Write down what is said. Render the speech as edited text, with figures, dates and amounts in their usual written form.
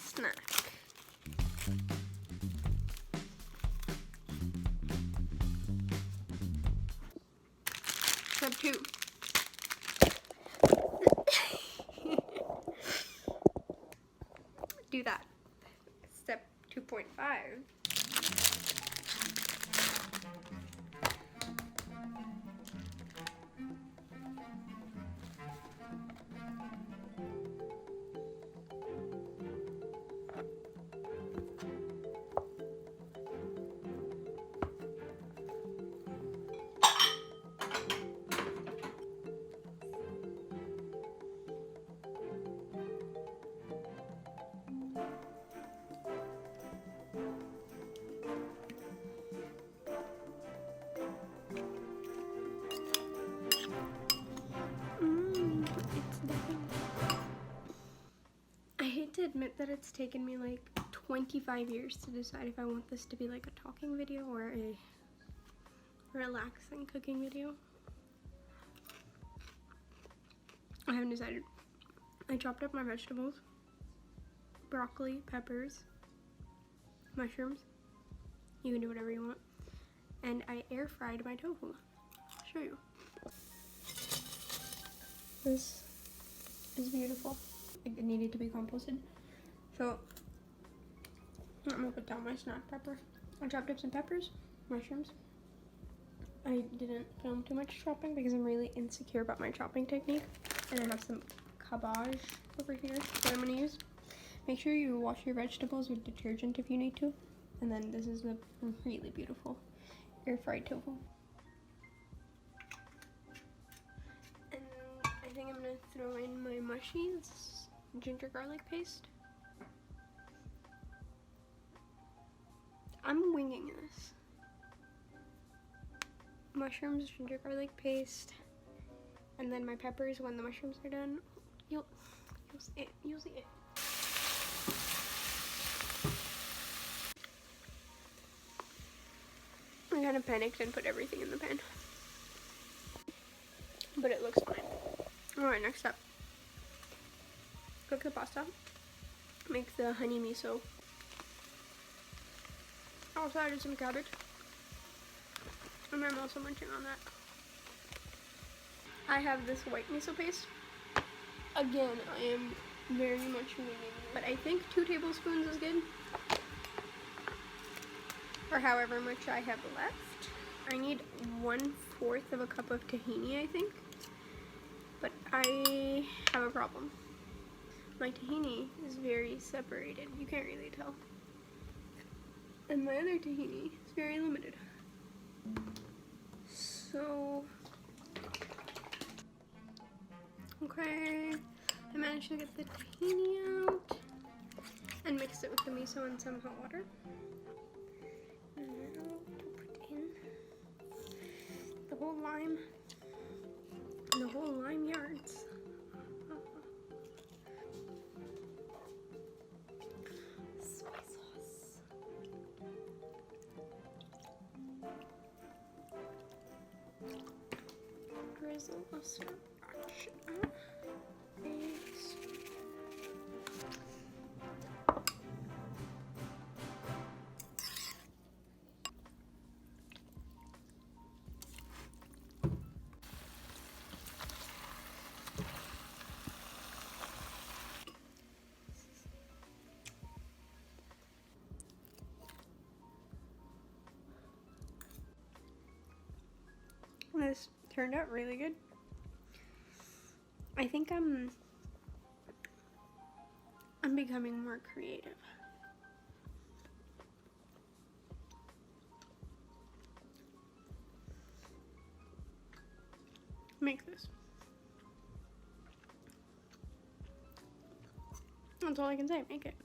snack. Step 2. Do that. Step 2.5. I hate to admit that it's taken me like 25 years to decide if I want this to be like a talking video or a relaxing cooking video. I haven't decided. I chopped up my vegetables, broccoli, peppers, mushrooms. You can do whatever you want. And I air fried my tofu. I'll show you. This is beautiful. It needed to be composted. So I'm gonna put down my snack pepper. I chopped up some peppers, mushrooms. I didn't film too much chopping because I'm really insecure about my chopping technique. And I have some cabbage over here that I'm gonna use. Make sure you wash your vegetables with detergent if you need to. And then this is a really beautiful air fried tofu. And I think I'm gonna throw in my mushies, ginger garlic paste. I'm winging this. Mushrooms, ginger garlic paste, and then my peppers when the mushrooms are done. You'll see it. You'll see it. I kind of panicked and put everything in the pan, but it looks fine. All right, next up. Cook the pasta. Make the honey miso. I also added some cabbage. And I'm also munching on that. I have this white miso paste. Again, I am very much winging it, but I think 2 tablespoons is good. Or however much I have left. I need 1/4 of a cup of tahini, I think. But I have a problem. My tahini is very separated. You can't really tell. And my other tahini is very limited. So, okay, I managed to get the tahini out and mix it with the miso and some hot water. And now to put in the whole lime yards. Soy sauce. Drizzle of sriracha. Eggs. This turned out really good. I think I'm becoming more creative. Make this. That's all I can say. Make it.